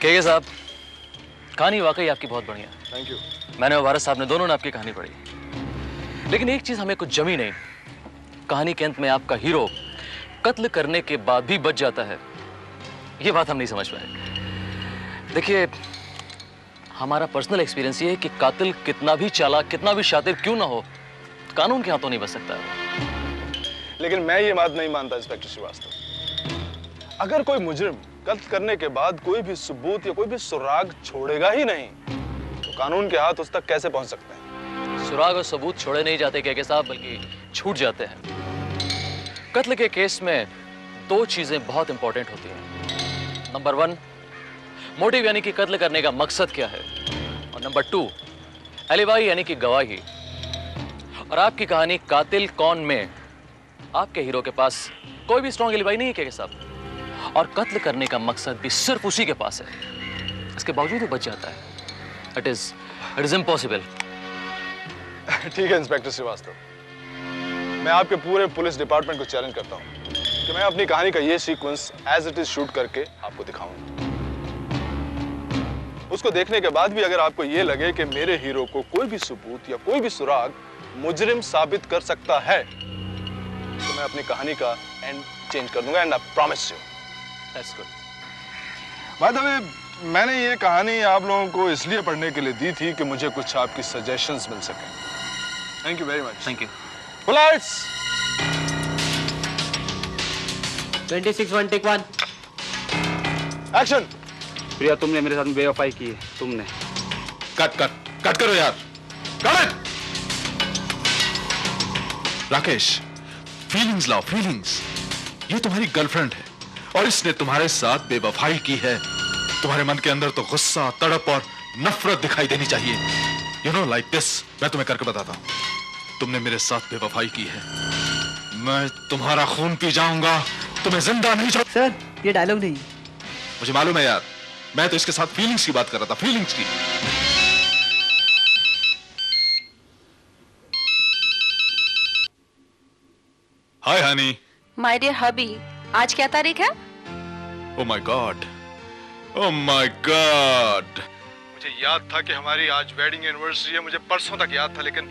के साहब, कहानी वाकई आपकी बहुत बढ़िया। Thank you. मैंने और भारत साहब ने दोनों ने आपकी कहानी पढ़ी, लेकिन एक चीज हमें कुछ जमी नहीं। कहानी के अंत में आपका हीरो कत्ल करने के बाद भी बच जाता है, ये बात हम नहीं समझ पाए। देखिए, हमारा पर्सनल एक्सपीरियंस ये है कि कातिल कितना भी चालाक, कितना भी शातिर क्यों ना हो, कानून के हाथों नहीं बच सकता है। लेकिन मैं ये बात नहीं मानता इंस्पेक्टर श्रीवास्तव। अगर कोई मुजरिम कत्ल करने के बाद कोई भी सबूत या कोई भी सुराग छोड़ेगा ही नहीं, तो कानून के हाथ उस तक कैसे पहुंच सकते हैं? सुराग और सबूत छोड़े नहीं जाते के साहब, बल्कि छूट जाते हैं। कत्ल के केस में दो चीजें बहुत इंपॉर्टेंट होती हैं। नंबर 1, मोटिव यानी कि कत्ल करने का मकसद क्या है, और नंबर 2, एलिबाई यानी कि गवाही। और आपकी कहानी कातिल कौन में आपके हीरो के पास कोई भी स्ट्रॉन्ग एलिबाई नहीं है के साहब, और कत्ल करने का मकसद भी सिर्फ उसी के पास है। इसके बावजूद वो बच जाता है। It is impossible. ठीक है इंस्पेक्टर श्रीवास्तव, मैं आपके पूरे पुलिस डिपार्टमेंट को चैलेंज करता हूं कि मैं अपनी कहानी का ये sequence as it is shoot करके आपको दिखाऊंगा। उसको देखने के बाद भी अगर आपको ये लगे कि मेरे हीरो को कोई भी सबूत या कोई भी सुराग मुजरिम साबित कर सकता है, तो मैं अपनी कहानी का एंड चेंज कर दूंगा। And I promise you. That's good. By the way, मैंने ये कहानी आप लोगों को इसलिए पढ़ने के लिए दी थी कि मुझे कुछ आपकी सजेशंस मिल सके। Thank you very much. Thank you. Lights 26-1 take 1। Action. Priya, तुमने मेरे साथ में बेवफाई की है, तुमने। कट करो यार, कट इट। राकेश, फीलिंग्स लाओ, फीलिंग्स। ये तुम्हारी गर्लफ्रेंड है और इसने तुम्हारे साथ बेवफाई की है। तुम्हारे मन के अंदर तो गुस्सा, तड़प और नफरत दिखाई देनी चाहिए। You know, like this. मैं तुम्हें करके बताता हूं। तुमने मेरे साथ बेवफाई की है, मैं तुम्हारा खून पी जाऊंगा, तुम्हें जिंदा नहीं छोड़। सर, ये डायलॉग नहीं। मुझे मालूम है यार, मैं तो इसके साथ फीलिंग्स की बात कर रहा था, फीलिंग्स की। हाय हनी। माय डियर हबी, आज क्या तारीख है? Oh my God, oh my God. मुझे याद था कि हमारी आज वेडिंग एनिवर्सरी है, मुझे परसों तक याद था, लेकिन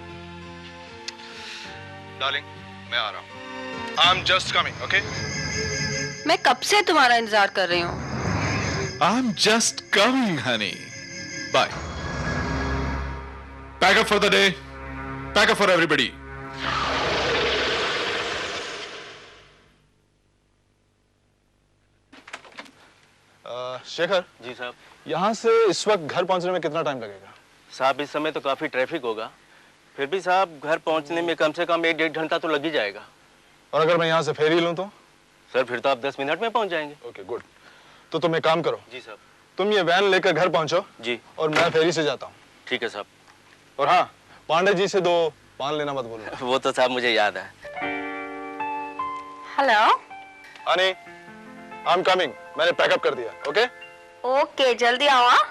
डार्लिंग मैं आ रहा हूं। I am just coming, okay? मैं कब से तुम्हारा इंतजार कर रही हूँ। I'm just coming, honey. Bye. Pack up for the day. Pack up for everybody. Shekhar ji साहब। यहाँ से इस वक्त घर पहुँचने में कितना टाइम लगेगा? साहब, इस समय तो काफी ट्रैफिक होगा, फिर भी साहब घर पहुंचने में कम से कम 1-1.5 घंटा तो लग ही जाएगा। और अगर मैं यहाँ से फेरी लूँ तो? सर, फिर तो आप 10 मिनट में पहुंच जाएंगे। Okay, good. तो तुम एक काम करो। जी साहब। तुम ये वैन लेकर घर पहुंचो जी। और मैं फेरी से जाता हूँ। ठीक है साहब। और हाँ, पांडे जी से 2 पान लेना मत भूलना। वो तो साहब मुझे याद है। Hello. Honey, I am coming. मैंने पैकअप कर दिया, ओके? ओके, जल्दी आओ। हाँ,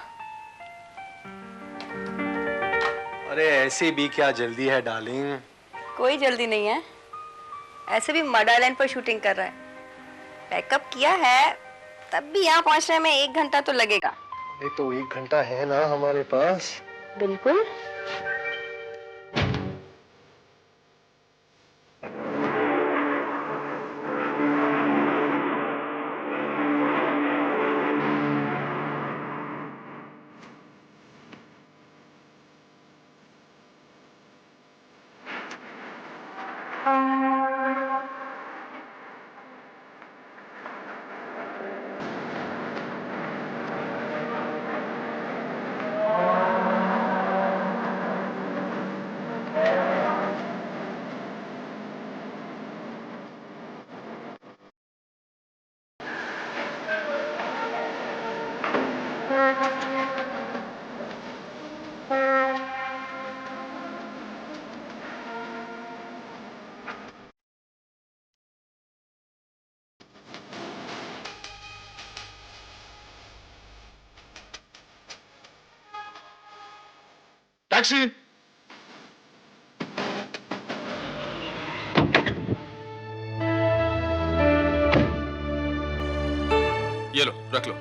अरे ऐसी भी क्या जल्दी है डार्लिंग? कोई जल्दी नहीं है, ऐसे भी मड आइलैंड पर शूटिंग कर रहा है। पैकअप किया है, तब भी यहाँ पहुँचने में 1 घंटा तो लगेगा। अरे तो 1 घंटा है ना हमारे पास। बिल्कुल। टैक्सी। ये लो, रख लो।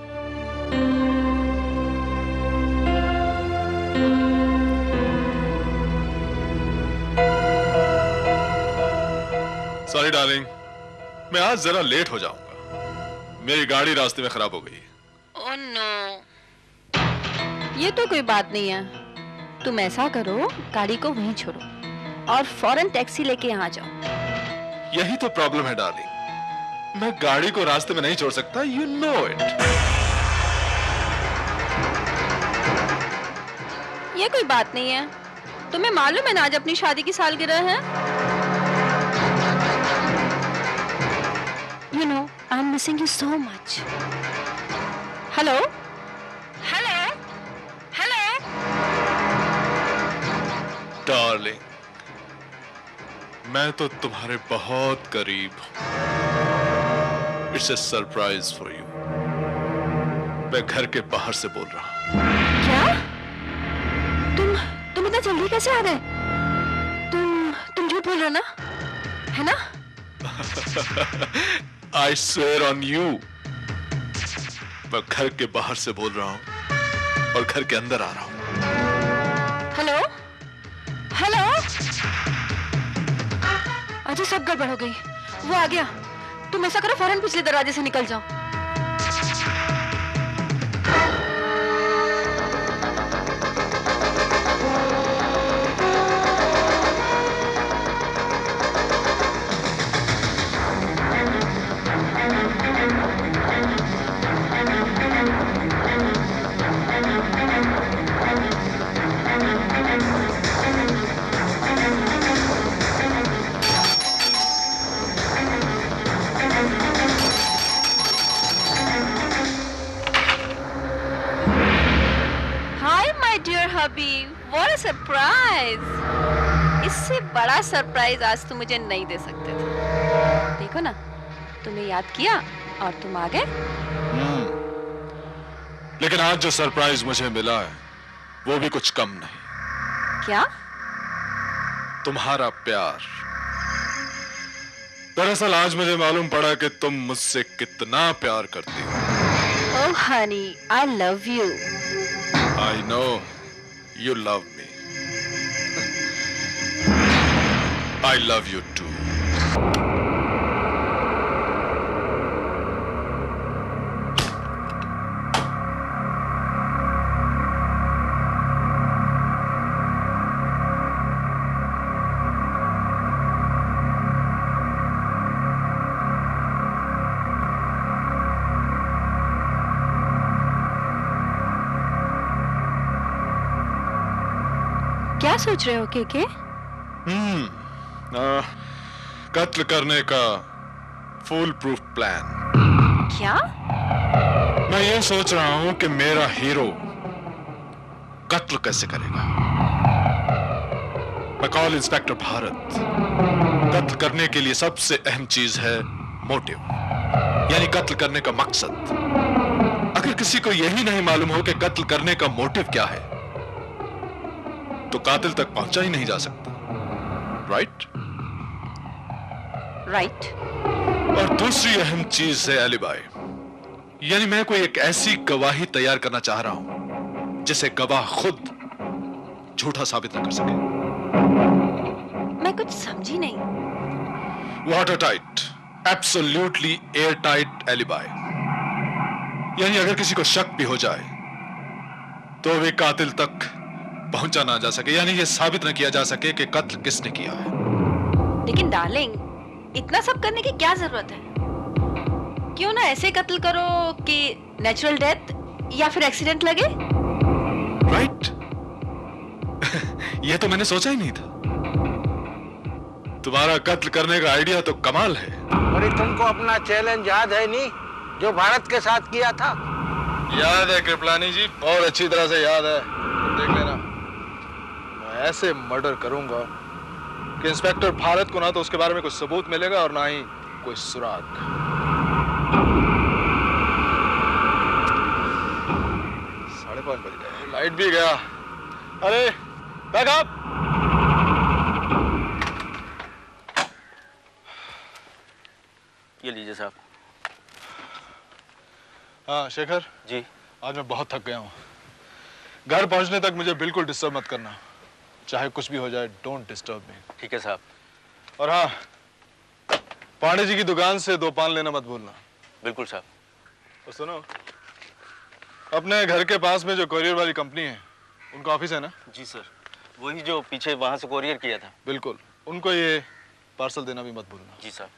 डार्लिंग, मैं आज जरा लेट हो जाऊंगा। मेरी गाड़ी रास्ते में खराब हो गई। ओह नो, ये तो कोई बात नहीं है। तुम ऐसा करो, गाड़ी को वहीं छोड़ो और फौरन टैक्सी लेके यहाँ जाओ। यही तो प्रॉब्लम है डार्लिंग, मैं गाड़ी को रास्ते में नहीं छोड़ सकता, यू नो इट। ये कोई बात नहीं है। तुम्हें मालूम है ना आज अपनी शादी की सालगिरह है? You know, I'm missing you so much. Hello? Hello? Hello? Darling, मैं तो तुम्हारे बहुत करीब हूं। It's a surprise for you. मैं घर के बाहर से बोल रहा हूं। क्या? तुम इतना जल्दी कैसे आ गए? तुम झूठ बोल रहे हो ना? है ना? I swear on you, मैं घर के बाहर से बोल रहा हूं और घर के अंदर आ रहा हूं। हेलो? हेलो? अच्छा, सब गड़बड़ हो गई। वो आ गया। तुम ऐसा करो, फौरन पिछले दरवाजे से निकल जाओ। हबी, what a surprise! इससे बड़ा सरप्राइज आज तुम मुझे नहीं दे सकते थे। देखो ना, तुम्हें याद किया और तुम आ गए। लेकिन आज जो सरप्राइज मुझे मिला है वो भी कुछ कम नहीं। क्या? तुम्हारा प्यार। दरअसल आज मुझे मालूम पड़ा कि तुम मुझसे कितना प्यार करती हो। ओह Honey, I love you. I know you love me. I love you too. क्या सोच रहे हो केके? कत्ल करने का फुल प्रूफ प्लान। क्या? मैं ये सोच रहा हूं कि मेरा हीरो कत्ल कैसे करेगा। मैं कॉल इंस्पेक्टर भारत। कत्ल करने के लिए सबसे अहम चीज है मोटिव, यानी कत्ल करने का मकसद। अगर किसी को यही नहीं मालूम हो कि कत्ल करने का मोटिव क्या है तो कातिल तक पहुंचा ही नहीं जा सकता। राइट? राइट। और दूसरी अहम चीज है एलिबाई, यानी मैं कोई एक ऐसी गवाही तैयार करना चाह रहा हूं जिसे गवाह खुद झूठा साबित न कर सके। मैं कुछ समझी नहीं। Water tight, absolutely air tight alibi, यानी अगर किसी को शक भी हो जाए तो वे कातिल तक पहुंचा ना जा सके, यानी यह साबित न किया जा सके कि कत्ल किसने किया है। लेकिन डार्लिंग, इतना सब करने की क्या जरूरत है? क्यों ना ऐसे कत्ल करो कि नेचुरल डेथ या फिर एक्सीडेंट लगे। राइट? यह तो मैंने सोचा ही नहीं था। तुम्हारा कत्ल करने का आइडिया तो कमाल है। अरे तुमको अपना चैलेंज याद है नहीं, जो भारत के साथ किया था? याद है कृपलानी जी, बहुत अच्छी तरह से याद है। देख लेना, मैं ऐसे मर्डर करूंगा कि इंस्पेक्टर भारत को ना तो उसके बारे में कुछ सबूत मिलेगा और ना ही कोई सुराग। 5:30 बज गए, लाइट भी गया। अरे बैक अप। ये लीजिए साहब। हाँ शेखर जी। आज मैं बहुत थक गया हूँ। घर पहुंचने तक मुझे बिल्कुल डिस्टर्ब मत करना, चाहे कुछ भी हो जाए। Don't disturb me. ठीक है साहब। और हाँ, पांडे जी की दुकान से 2 पान लेना मत भूलना। बिल्कुल साहब। तो सुनो, अपने घर के पास में जो कोरियर वाली कंपनी है, उनका ऑफिस है ना? जी सर, वही जो पीछे वहाँ से कोरियर किया था। बिल्कुल, उनको ये पार्सल देना भी मत भूलना। जी साहब।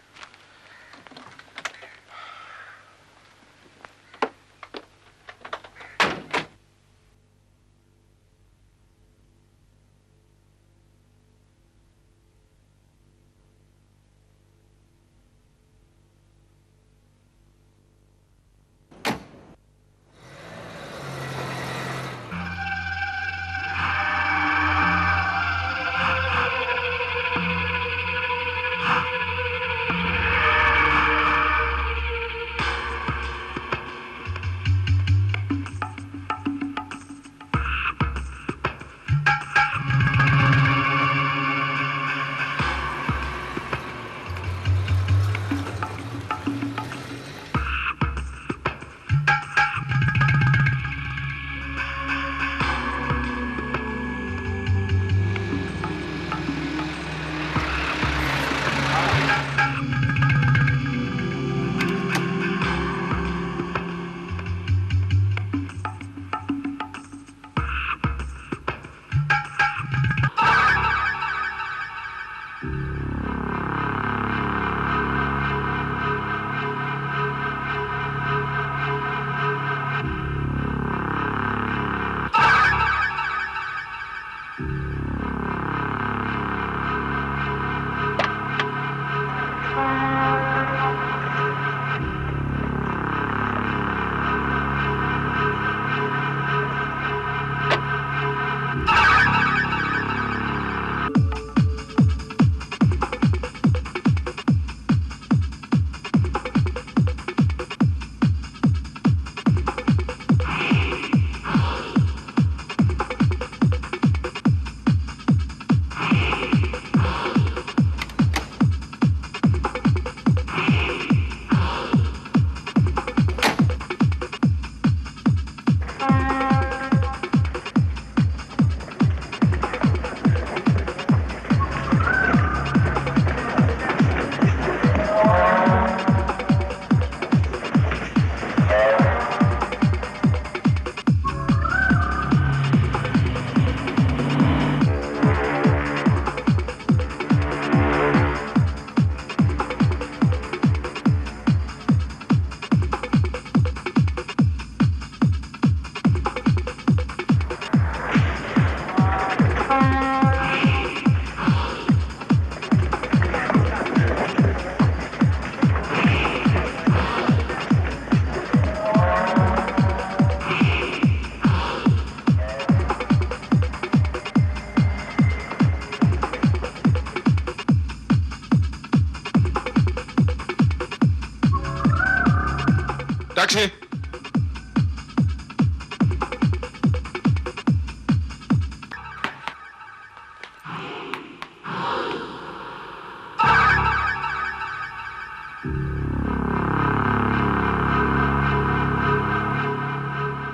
टैक्सी।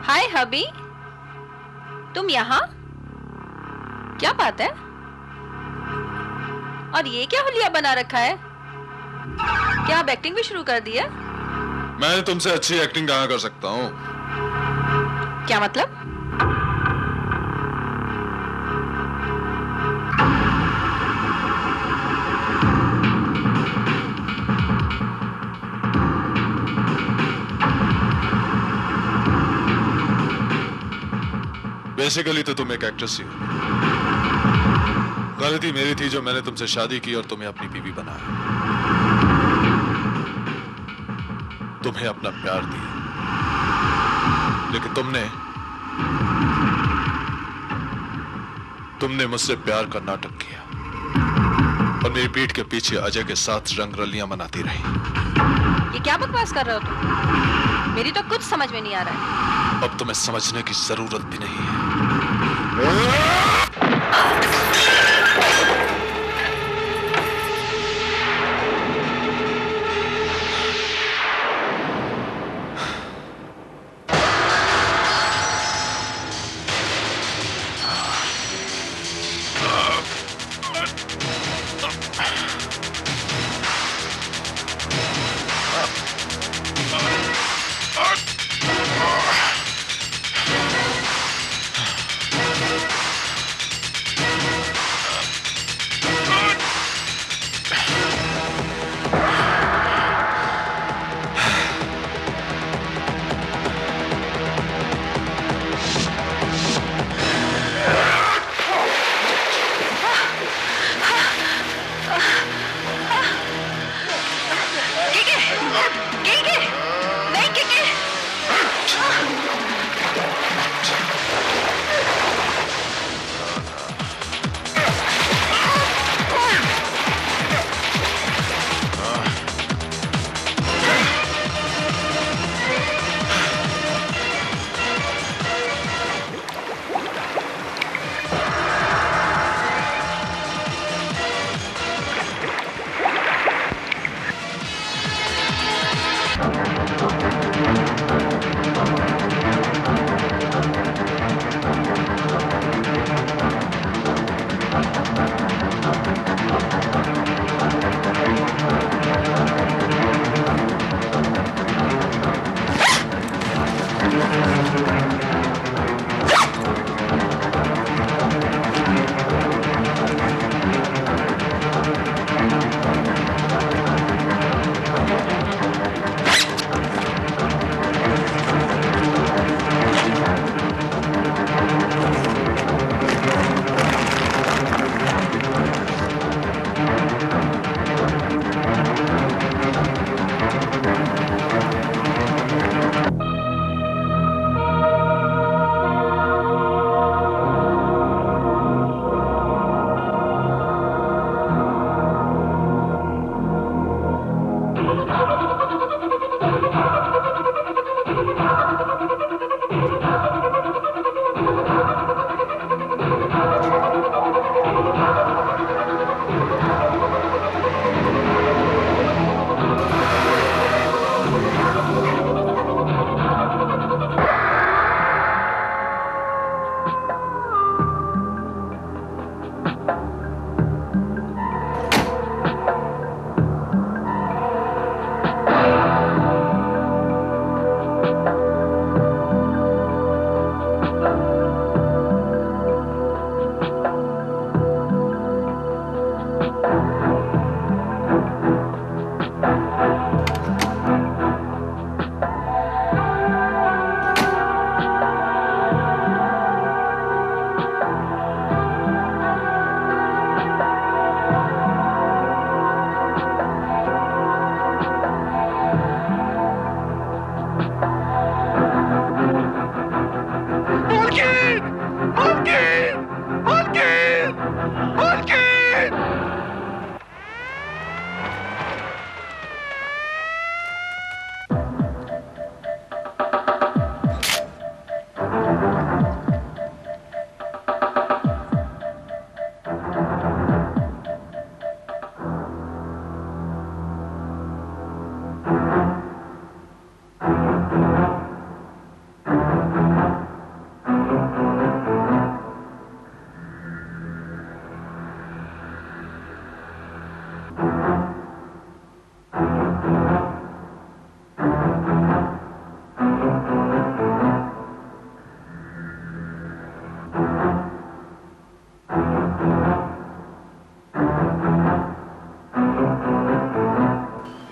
हाय हबी, तुम यहाँ? क्या बात है? और ये क्या हुलिया बना रखा है? क्या आप एक्टिंग भी शुरू कर दी है? मैं तुमसे अच्छी एक्टिंग कहाँ कर सकता हूँ? क्या मतलब? बेसिकली तो तुम एक एक्ट्रेस ही हो। गलती मेरी थी जो मैंने तुमसे शादी की और तुम्हें अपनी बीवी बनाया, तुम्हें अपना प्यार दिया, लेकिन तुमने मुझसे प्यार का नाटक किया और मेरी पीठ के पीछे अजय के साथ रंगरलियां मनाती रही। ये क्या बकवास कर रहे हो तुम? मेरी तो कुछ समझ में नहीं आ रहा है। अब तुम्हें समझने की जरूरत भी नहीं है।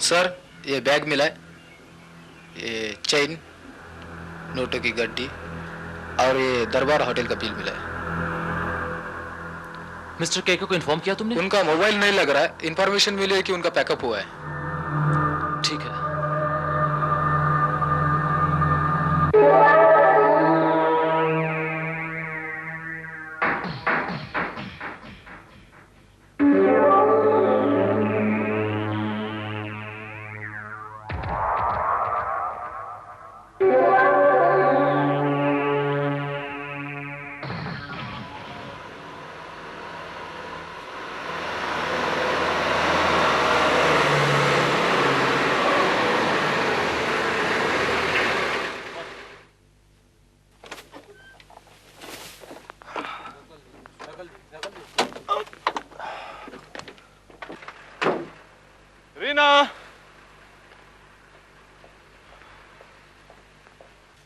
सर ये बैग मिला है, ये चेन, नोटों की गड्डी और ये दरबार होटल का बिल मिला है। मिस्टर केके को इन्फॉर्म किया तुमने? उनका मोबाइल नहीं लग रहा है, इंफॉर्मेशन मिली है कि उनका पैकअप हुआ है। ठीक है।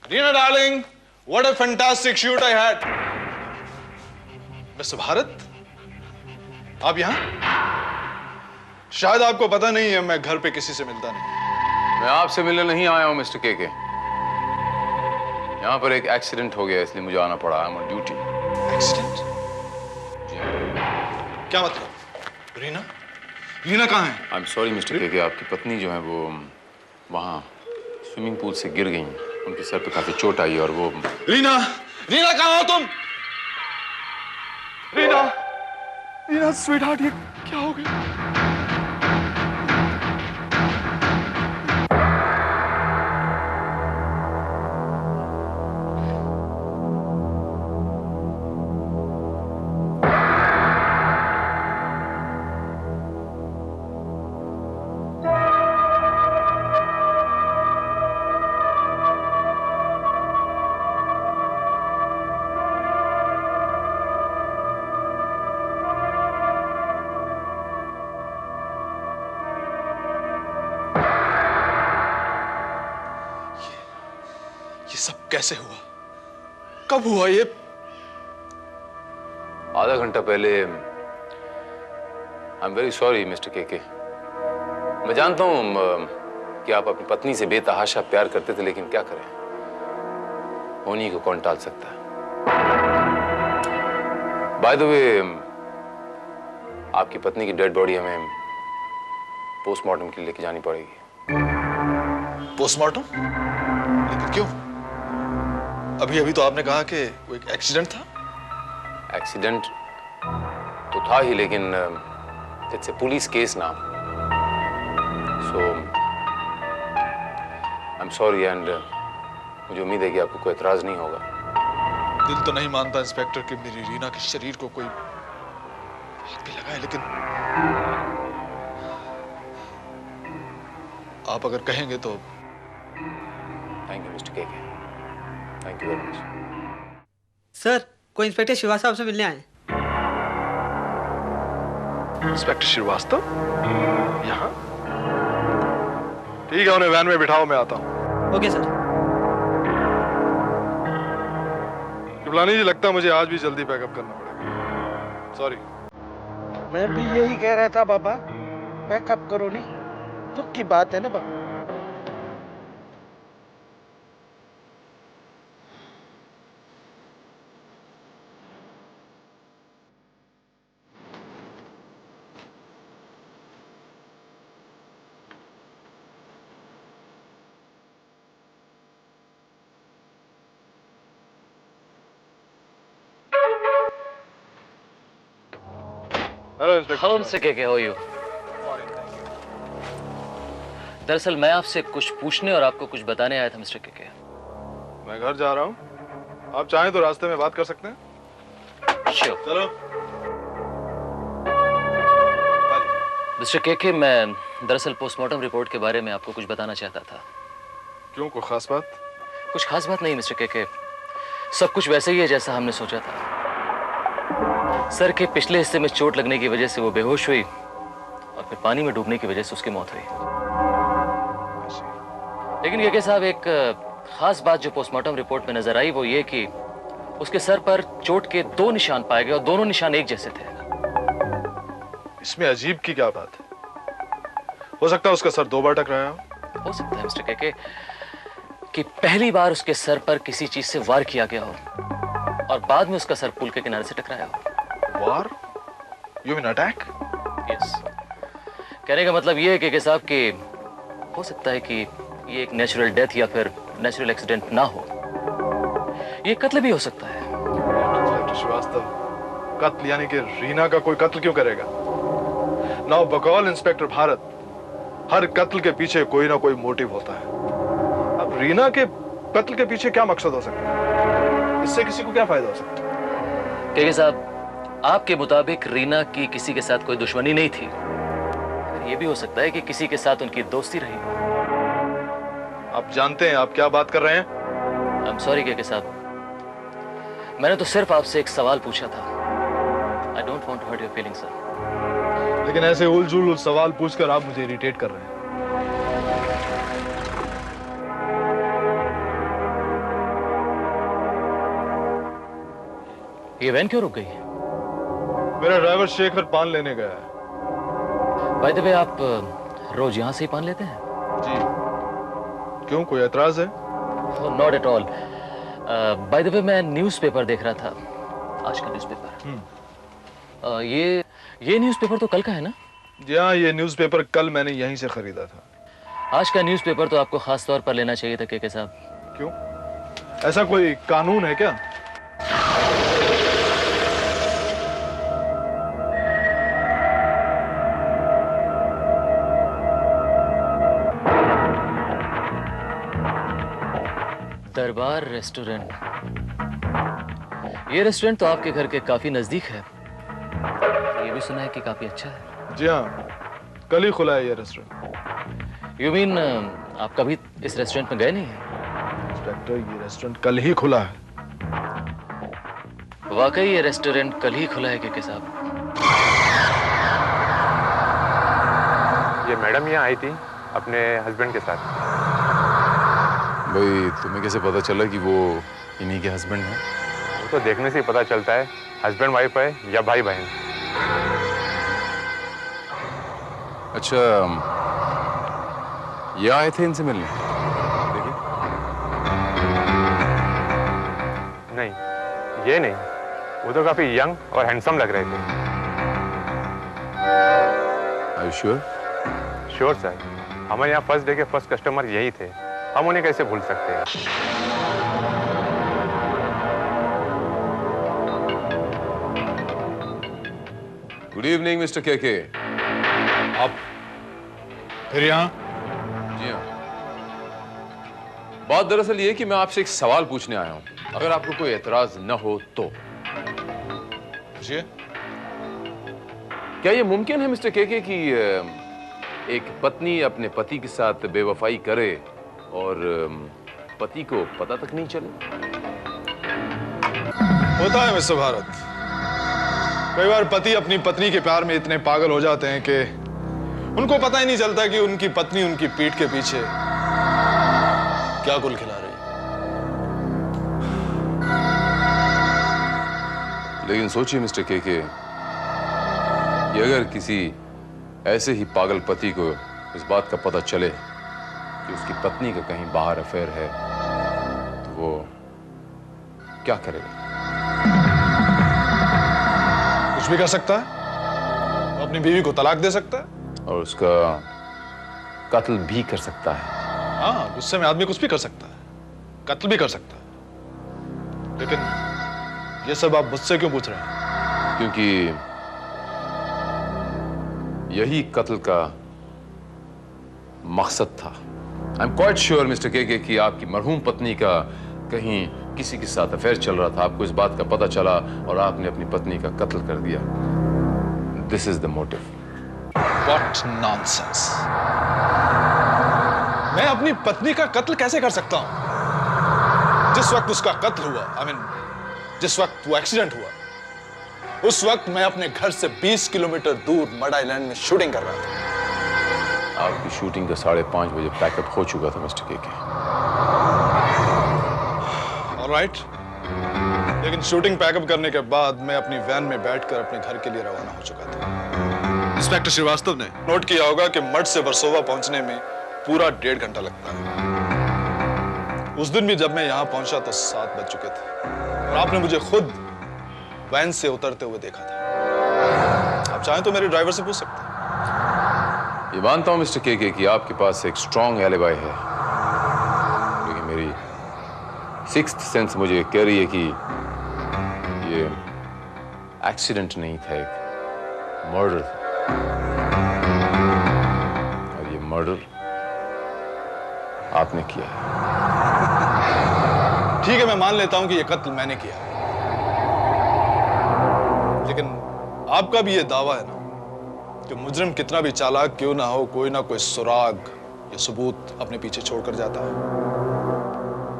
Rina, darling, what a fantastic shoot I had. Mister Bharat, आप यहाँ? शायद आपको पता नहीं है, मैं घर पे किसी से मिलता नहीं। मैं आपसे मिलने नहीं आया हूं मिस्टर केके। यहाँ पर एक एक्सीडेंट हो गया इसलिए मुझे आना पड़ा। I am on duty. Accident? क्या मतलब? रीना? रीना कहाँ है? I am sorry mister KK, आपकी पत्नी जो है वो वहाँ स्विमिंग पूल से गिर गई। उनके सर पे काफी चोट आई और वो। रीना, रीना कहाँ हो तुम? रीना, रीना स्वीटहार्ट, ये क्या हो गया? सब कैसे हुआ? कब हुआ ये? आधा घंटा पहले। I am very sorry mister KK. मैं जानता हूं कि आप अपनी पत्नी से बेतहाशा प्यार करते थे, लेकिन क्या करें, होनी को कौन टाल सकता है। बाय द वे, आपकी पत्नी की डेड बॉडी हमें पोस्टमार्टम के लिए लेके जानी पड़ेगी। पोस्टमार्टम? लेकिन क्यों? अभी अभी तो आपने कहा कि वो एक एक्सीडेंट था। एक्सीडेंट तो था ही, लेकिन इट्स ए पुलिस केस ना, सो एम सॉरी एंड मुझे उम्मीद है कि आपको कोई एतराज नहीं होगा। दिल तो नहीं मानता इंस्पेक्टर कि मेरी रीना के शरीर को कोई हाथ भी लगाए, लेकिन आप अगर कहेंगे तो। Thank you mister KK, thank you very much. Sir, कोई इंस्पेक्टर श्रीवास्तव से मिलने आए। इंस्पेक्टर श्रीवास्तव यहाँ? ठीक है, उन्हें वैन में बिठाओ, मैं आता हूँ। Okay sir. कृपलानी जी, लगता है मुझे आज भी जल्दी पैकअप करना पड़ेगा। सॉरी। मैं भी यही कह रहा था बाबा, पैकअप करो नहीं, दुख की बात है ना बाबा। Hello inspector. Hello mister KK, how are you? दरअसल मैं आपसे कुछ पूछने और आपको कुछ बताने आया था मिस्टर केके। मैं घर जा रहा हूँ, आप चाहें तो रास्ते में बात कर सकते हैं। श्योर। चलो। मिस्टर केके, मैं दरअसल पोस्टमार्टम रिपोर्ट के बारे में आपको कुछ बताना चाहता था। क्यों, कोई खास बात? कुछ खास बात नहीं मिस्टर केके, सब कुछ वैसे ही है जैसा हमने सोचा था। सर के पिछले हिस्से में चोट लगने की वजह से वो बेहोश हुई और फिर पानी में डूबने की वजह से उसकी मौत हुई। लेकिन केके साहब, एक खास बात जो पोस्टमार्टम रिपोर्ट में नजर आई वो ये कि उसके सर पर चोट के 2 निशान पाए गए और दोनों निशान एक जैसे थे। इसमें अजीब की क्या बात है? हो सकता है उसका सर 2 बार टकराया हो सकता है मिस्टर केके कि पहली बार उसके सर पर किसी चीज से वार किया गया हो और बाद में उसका सर पुल के किनारे से टकराया हो। वार? You mean attack? यस। कहने का मतलब ये है केके साहब कि हो सकता है कि ये एक नेचुरल डेथ या फिर नेचुरल एक्सीडेंट ना हो, ये कत्ल भी हो सकता है। इंस्पेक्टर श्रीवास्तव, कत्ल यानी कि रीना का कोई कत्ल क्यों करेगा? नाउ बकौल इंस्पेक्टर भारत, हर कत्ल के पीछे कोई ना कोई मोटिव होता है। अब रीना के कत्ल के पीछे क्या मकसद हो सकता है? इससे किसी को क्या फायदा हो सकता है? केके साहब, आपके मुताबिक रीना की किसी के साथ कोई दुश्मनी नहीं थी, ये भी हो सकता है कि किसी के साथ उनकी दोस्ती रही। आप जानते हैं आप क्या बात कर रहे हैं? आई एम सॉरी केके साहब, मैंने तो सिर्फ आपसे एक सवाल पूछा था। I don't want to hurt your feelings sir. लेकिन ऐसे उलझुल सवाल पूछकर आप मुझे इरिटेट कर रहे हैं। ये वैन क्यों रुक गई? मेरा ड्राइवर शेखर पान लेने गया है। बाय द वे, आप रोज यहाँ से ही पान लेते हैं? जी। क्यों, कोई एतराज है? Not at all. By the way, मैं न्यूज़पेपर देख रहा था, आज का न्यूज़पेपर। ये न्यूज़पेपर तो कल का है ना? जी हाँ, ये न्यूज़पेपर कल मैंने यहीं से खरीदा था। आज का न्यूज़पेपर तो आपको खास तौर पर लेना चाहिए था केके साहब। क्यों, ऐसा कोई कानून है क्या? दरबार रेस्टोरेंट, ये रेस्टोरेंट तो आपके घर के काफी नजदीक है। ये भी सुना है कि काफी अच्छा है। जी हाँ, कल ही खुला है ये रेस्टोरेंट। यू मीन आप कभी इस रेस्टोरेंट में गए नहीं हैं? इंस्पेक्टर, ये रेस्टोरेंट कल ही खुला है। वाकई ये रेस्टोरेंट कल ही खुला है केके साहब। ये मैडम यहाँ आई थी अपने हस्बैंड के साथ। भाई, तुम्हें कैसे पता चला कि वो इन्हीं के हस्बैंड हैं? वो तो देखने से ही पता चलता है हस्बैंड वाइफ है या भाई बहन। अच्छा, ये आए थे इनसे मिलने? देखिए। नहीं, ये नहीं, वो तो काफी यंग और हैंडसम लग रहे थे। Are you sure? Sure sir, हमारे यहाँ फर्स्ट डे के फर्स्ट कस्टमर यही थे, हम उन्हें कैसे भूल सकते हैं। Good evening mister KK. आप फिर यहाँ? जी हाँ। बात दरअसल ये कि मैं आपसे एक सवाल पूछने आया हूं, अगर आपको कोई एतराज न हो तो। जी? क्या ये मुमकिन है मिस्टर केके कि एक पत्नी अपने पति के साथ बेवफाई करे और पति को पता तक नहीं चले? होता है मिस्टर भारत, कई बार पति अपनी पत्नी के प्यार में इतने पागल हो जाते हैं कि उनको पता ही नहीं चलता कि उनकी पत्नी उनकी पीठ के पीछे क्या गुल खिला रही है। लेकिन सोचिए मिस्टर केके, कि अगर किसी ऐसे ही पागल पति को इस बात का पता चले कि उसकी पत्नी का कहीं बाहर अफेयर है, तो वो क्या करेगा? कुछ भी कर सकता है, वो अपनी बीवी को तलाक दे सकता है और उसका कत्ल भी कर सकता है। हाँ, गुस्से में आदमी कुछ भी कर सकता है, कत्ल भी कर सकता है। लेकिन ये सब आप मुझसे क्यों पूछ रहे हैं? क्योंकि यही कत्ल का मकसद था। I am quite sure mister KK कि आपकी मरहूम पत्नी का कहीं किसी के साथ अफेयर चल रहा था, आपको इस बात का पता चला और आपने अपनी पत्नी का कत्ल कर दिया। This is the motive. What nonsense! मैं अपनी पत्नी का कत्ल कैसे कर सकता हूं? जिस वक्त उसका कत्ल हुआ, जिस वक्त वो एक्सीडेंट हुआ, उस वक्त मैं अपने घर से 20 किलोमीटर दूर मड आइलैंड में शूटिंग कर रहा था। आपकी शूटिंग का 5:30 बजे पैकअप हो चुका था मिस्टर केके। ऑलराइट, लेकिन शूटिंग पैकअप करने के बाद मैं अपनी वैन में बैठकर अपने घर के लिए रवाना हो चुका था। इंस्पेक्टर श्रीवास्तव ने नोट किया होगा कि मड से वर्सोवा पहुंचने में पूरा 1.5 घंटा लगता है। उस दिन भी जब मैं यहां पहुंचा तो 7 बज चुके थे और आपने मुझे खुद वैन से उतरते हुए देखा था। आप चाहें तो मेरे ड्राइवर से पूछ सकते हैं। ये मानता हूं मिस्टर केके कि आपके पास एक स्ट्रॉन्ग एलिबाई है, क्योंकि मेरी सिक्स्थ सेंस मुझे कह रही है कि ये एक्सीडेंट नहीं था, एक मर्डर था। और ये मर्डर आपने किया है। ठीक है, मैं मान लेता हूं कि ये कत्ल मैंने किया है, लेकिन आपका भी ये दावा है ना कि मुजरिम कितना भी चालाक क्यों ना हो, कोई ना कोई सुराग या सबूत अपने पीछे छोड़कर जाता है।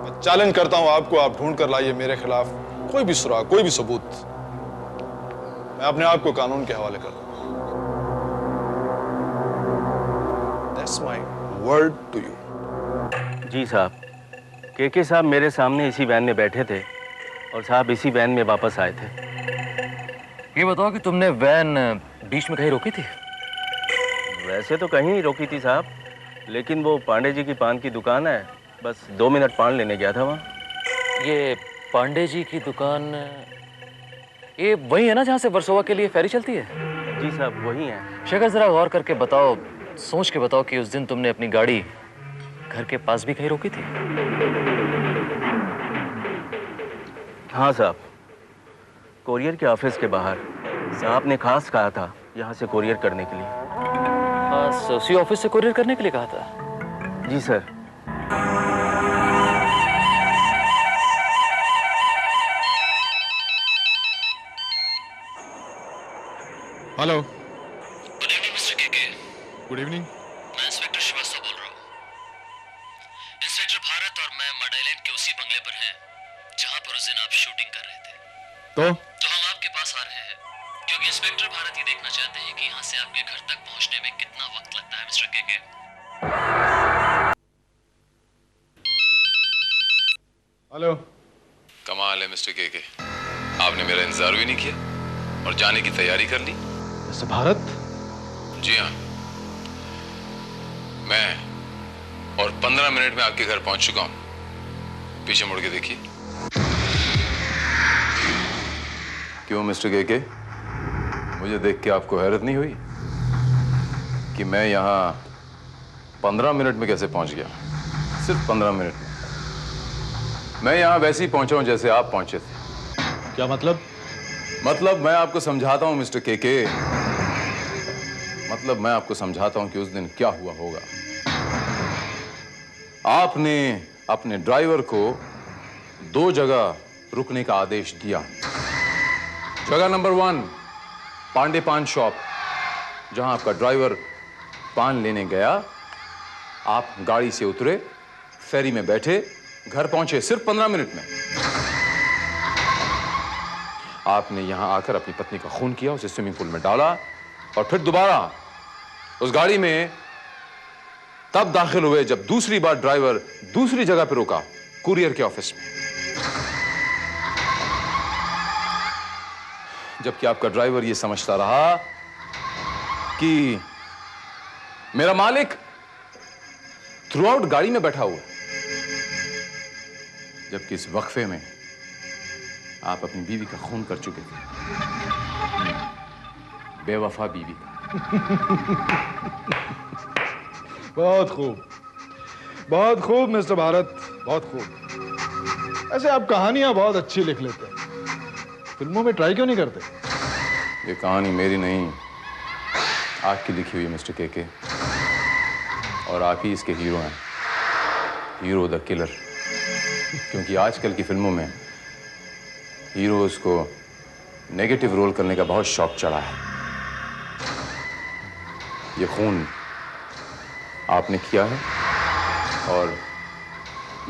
मैं चैलेंज करता हूं आपको, आप ढूंढ कर लाइए मेरे खिलाफ कोई भी सुराग, कोई भी सबूत। मैं अपने आप को कानून के हवाले कर दूं। That's my word to you. जी साहब, केके साहब मेरे सामने इसी वैन में बैठे थे और साहब इसी वैन में वापस आए थे। ये बताओ कि तुमने वैन बीच में कहीं रोकी थी? वैसे तो कहीं नहीं रोकी थी साहब, लेकिन वो पांडे जी की पान की दुकान है, बस 2 मिनट पान लेने गया था वहाँ। ये पांडे जी की दुकान ये वही है ना जहाँ से वर्सोवा के लिए फेरी चलती है? जी साहब, वही है। शेखर, जरा गौर करके बताओ, सोच के बताओ कि उस दिन तुमने अपनी गाड़ी घर के पास भी कहीं रोकी थी? हाँ साहब, कोरियर के ऑफिस के बाहर। साहब ने खास कहा था यहाँ से कोरियर करने के लिए। हाँ, उसी ऑफिस से कोरियर करने के लिए कहा था? जी sir. Hello. Good evening mister KK. Good evening. मैं इंस्पेक्टर श्रीवास्तव बोल रहा हूँ। इंस्पेक्टर भारत और मैं मड आइलैंड के उसी बंगले पर हैं जहाँ पर उस दिन आप शूटिंग कर रहे थे। तो हम आपके पास आ रहे हैं क्योंकि इंस्पेक्टर भारत ये देखना चाहते हैं कि यहाँ से आपके घर तक पहुँचने में कितना वक्त लगता है मिस्टर केके। हेलो। कमाल है मिस्टर केके, आपने मेरा इंतजार भी नहीं किया और जाने की तैयारी कर ली। मिस्टर भारत? जी हाँ, मैं और 15 मिनट में आपके घर पहुंच चुका हूं। पीछे मुड़ के देखिए। क्यों मिस्टर केके, मुझे देख के आपको हैरत नहीं हुई कि मैं यहां 15 मिनट में कैसे पहुंच गया? सिर्फ 15 मिनट में। मैं यहां वैसे ही पहुंचा हूं जैसे आप पहुंचे थे। क्या मतलब? मतलब मैं आपको समझाता हूं मिस्टर केके, मतलब मैं आपको समझाता हूं कि उस दिन क्या हुआ होगा। आपने अपने ड्राइवर को 2 जगह रुकने का आदेश दिया। जगह नंबर 1 पांडे पान शॉप, जहां आपका ड्राइवर पान लेने गया। आप गाड़ी से उतरे, फेरी में बैठे, घर पहुंचे सिर्फ 15 मिनट में। आपने यहां आकर अपनी पत्नी का खून किया, उसे स्विमिंग पूल में डाला और फिर दोबारा उस गाड़ी में तब दाखिल हुए जब दूसरी बार ड्राइवर दूसरी जगह पर रुका, कुरियर के ऑफिस में। जबकि आपका ड्राइवर यह समझता रहा कि मेरा मालिक थ्रू आउट गाड़ी में बैठा हुआ है। जबकि इस वक्फे में आप अपनी बीवी का खून कर चुके थे, बेवफा बीवी का। बहुत खूब मिस्टर भारत, बहुत खूब। ऐसे आप कहानियां बहुत अच्छी लिख लेते हैं, फिल्मों में ट्राई क्यों नहीं करते? ये कहानी मेरी नहीं, आपकी लिखी हुई है मिस्टर केके, और आप ही इसके हीरो हैं, हीरो द किलर। क्योंकि आजकल की फिल्मों में हीरोज को नेगेटिव रोल करने का बहुत शौक चढ़ा है। ये खून आपने किया है और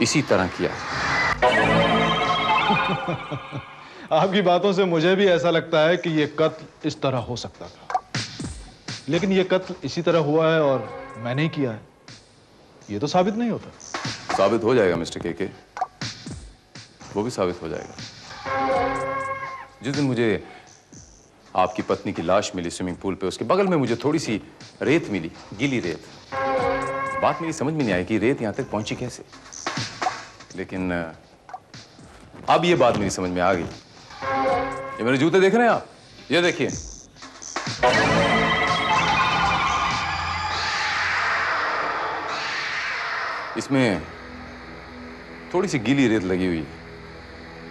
इसी तरह किया है। आपकी बातों से मुझे भी ऐसा लगता है कि ये कत्ल इस तरह हो सकता था, लेकिन ये कत्ल इसी तरह हुआ है और मैंने ही किया है, ये तो साबित नहीं होता। साबित हो जाएगा मिस्टर केके, वो भी साबित हो जाएगा। जिस दिन मुझे आपकी पत्नी की लाश मिली स्विमिंग पूल पे, उसके बगल में मुझे थोड़ी सी रेत मिली, गीली रेत। बात मेरी समझ में नहीं आई कि रेत यहां तक पहुंची कैसे, लेकिन अब ये बात मेरी समझ में आ गई। ये मेरे जूते देख रहे हैं आप, ये देखिए। इसमें थोड़ी सी गीली रेत लगी हुई है,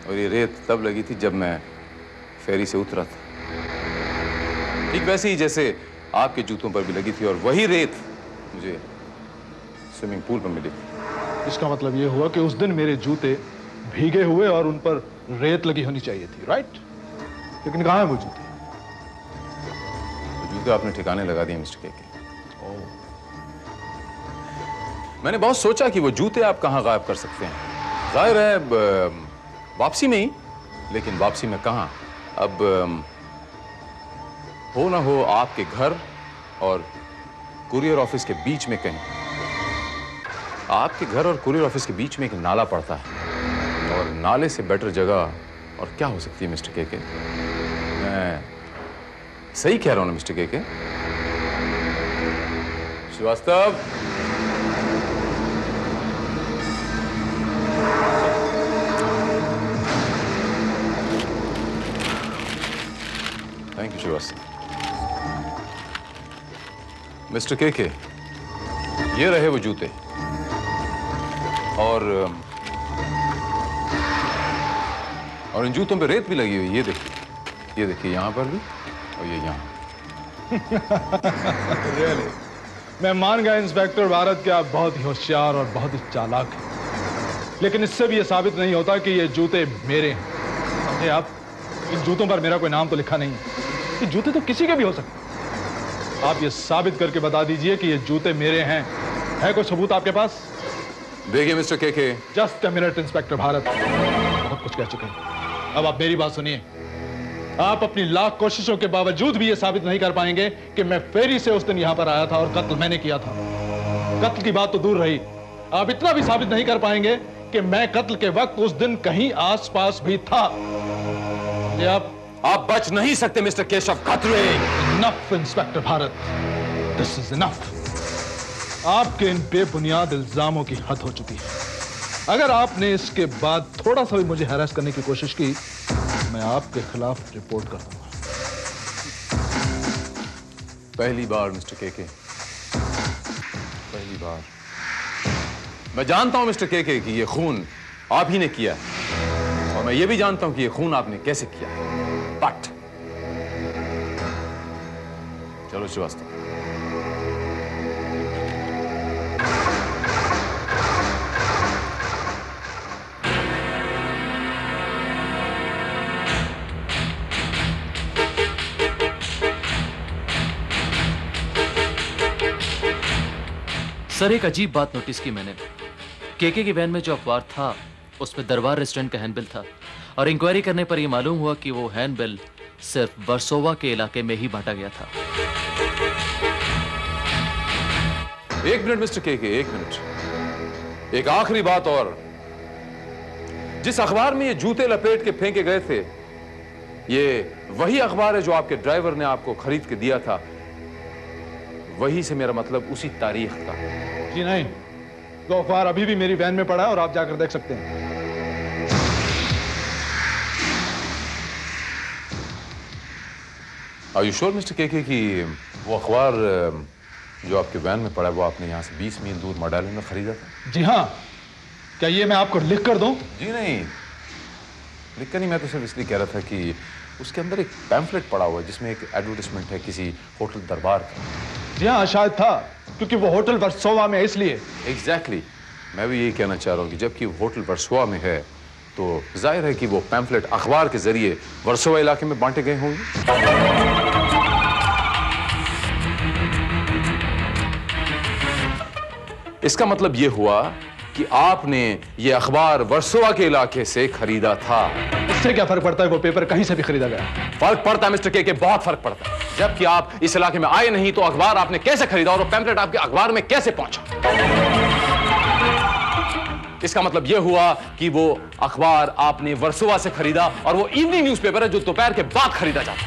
और ये रेत तब लगी थी जब मैं फेरी से उतरा था, ठीक वैसे ही जैसे आपके जूतों पर भी लगी थी, और वही रेत मुझे स्विमिंग पूल पर मिली थी। इसका मतलब ये हुआ कि उस दिन मेरे जूते भीगे हुए और उन पर रेत लगी होनी चाहिए थी, राइट? लेकिन कहाँ है वो जूते? तो जूते आपने ठिकाने लगा दिए मिस्टर केके। मैंने बहुत सोचा कि वो जूते आप कहाँ गायब कर सकते हैं। जाहिर है वापसी में ही, लेकिन वापसी में कहाँ? अब हो ना हो आपके घर और कुरियर ऑफिस के बीच में कहीं। आपके घर और कुरियर ऑफिस के बीच में एक नाला पड़ता है, और नाले से बेटर जगह और क्या हो सकती है मिस्टर केके? मैं सही कह रहा हूं ना mister KK? Srivastava, thank you Srivastava. Mister KK, ये रहे वो जूते, और इन जूतों पे रेत भी लगी हुई। ये देखिए यहां पर भी, और ये यहां। Really? मैं मान गया इंस्पेक्टर भारत कि आप बहुत ही होशियार और बहुत ही चालाक हैं, लेकिन इससे भी ये साबित नहीं होता कि ये जूते मेरे हैं। समझे आप? इन जूतों पर मेरा कोई नाम तो लिखा नहीं है। ये जूते तो किसी के भी हो सकते। आप ये साबित करके बता दीजिए कि ये जूते मेरे हैं। है कोई सबूत आपके पास? देखिए mister KK. Just a minute inspector Bharat, बहुत कुछ कह चुके हैं, अब आप मेरी बात सुनिए। आप अपनी लाख कोशिशों के बावजूद भी ये साबित नहीं कर पाएंगे कि मैं फेरी से उस दिन यहां पर आया था और कत्ल मैंने किया था। कत्ल की बात तो दूर रही, आप इतना भी साबित नहीं कर पाएंगे कि मैं कत्ल के वक्त उस दिन कहीं आसपास भी था। ये आप बच नहीं सकते मिस्टर केशव खतरे। Enough inspector Bharat, this is enough. आपके इन बेबुनियाद इल्जामों की हद हो चुकी है। अगर आपने इसके बाद थोड़ा सा भी मुझे हैरास करने की कोशिश की, मैं आपके खिलाफ रिपोर्ट कर दूंगा। पहली बार मिस्टर केके, पहली बार। मैं जानता हूं मिस्टर केके कि ये खून आप ही ने किया है, और मैं ये भी जानता हूं कि ये खून आपने कैसे किया है। बट चलो श्रीवास्तव, सर एक अजीब बात नोटिस की मैंने। केके की वैन में जो अखबार था उसमें दरबार रेस्टोरेंट का हैंडबिल था और इंक्वायरी करने पर यह मालूम हुआ कि वो हैंडबिल सिर्फ वर्सोवा के इलाके में ही बांटा गया था। एक मिनट मिस्टर केके, एक मिनट। एक आखिरी बात और, जिस अखबार में ये जूते लपेट के फेंके गए थे, ये वही अखबार है जो आपके ड्राइवर ने आपको खरीद के दिया था। वही से मेरा मतलब उसी तारीख का। जी नहीं, वो अखबार अभी भी मेरी वैन में पड़ा है और आप जाकर देख सकते हैं। Are you sure mister KK कि वो अखबार जो आपके वैन में पड़ा है वो आपने यहाँ से 20 मील दूर मडाले में खरीदा था? जी हाँ। क्या ये मैं आपको लिख कर दूं? जी नहीं, लिख कर नहीं, मैं तो सिर्फ इसलिए कह रहा था कि उसके अंदर एक पैम्फलेट पड़ा हुआ है जिसमें एक एडवर्टाइजमेंट है किसी होटल दरबार का। जी हाँ, शायद था, क्योंकि वो होटल वर्सोवा में है इसलिए। एग्जैक्टली, मैं भी यही कहना चाह रहा हूँ कि जबकि होटल वर्सोवा में है तो जाहिर है कि वो पैम्फलेट अखबार के जरिए वर्सोवा इलाके में बांटे गए होंगे। इसका मतलब यह हुआ कि आपने ये अखबार वर्सोवा के इलाके से खरीदा था। इससे क्या फर्क पड़ता है, वो पेपर कहीं से भी खरीदा गया। फर्क पड़ता है मिस्टर के बहुत फर्क पड़ता है। जबकि आप इस इलाके में आए नहीं तो अखबार आपने कैसे खरीदा और वो पैम्फलेट आपके अखबार में कैसे पहुंचा? इसका मतलब यह हुआ कि वो अखबार आपने वर्सोवा से खरीदा और वो इवनिंग न्यूज़पेपर है जो दोपहर के बाद खरीदा जाता है।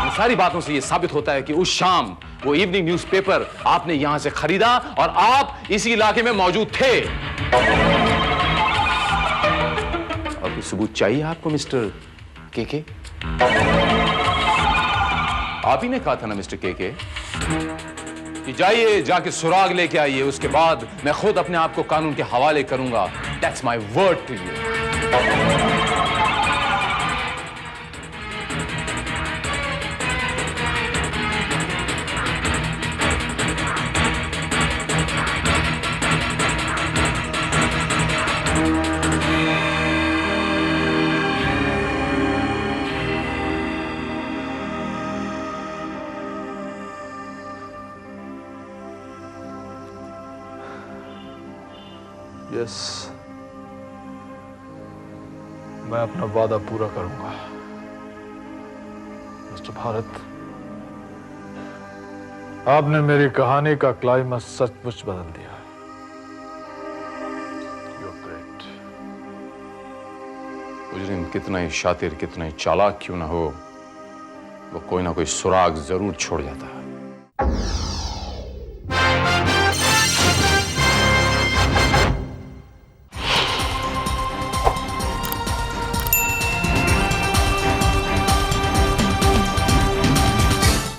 इन सारी बातों से यह साबित होता है कि उस शाम वो इवनिंग न्यूज़पेपर आपने यहां से खरीदा और आप इसी इलाके में मौजूद थे। और कोई सबूत चाहिए आपको मिस्टर केके? आप ही ने कहा था ना मिस्टर केके कि जाइए जाके सुराग लेके आइए, उसके बाद मैं खुद अपने आप को कानून के हवाले करूंगा। That's my word to you. Yes, मैं अपना वादा पूरा करूंगा मिस्टर भारत। आपने मेरी कहानी का क्लाइमेक्स सचमुच बदल दिया। You are great. मुजरिम कितना ही शातिर, कितना ही चालाक क्यों ना हो, वो कोई ना कोई सुराग जरूर छोड़ जाता है।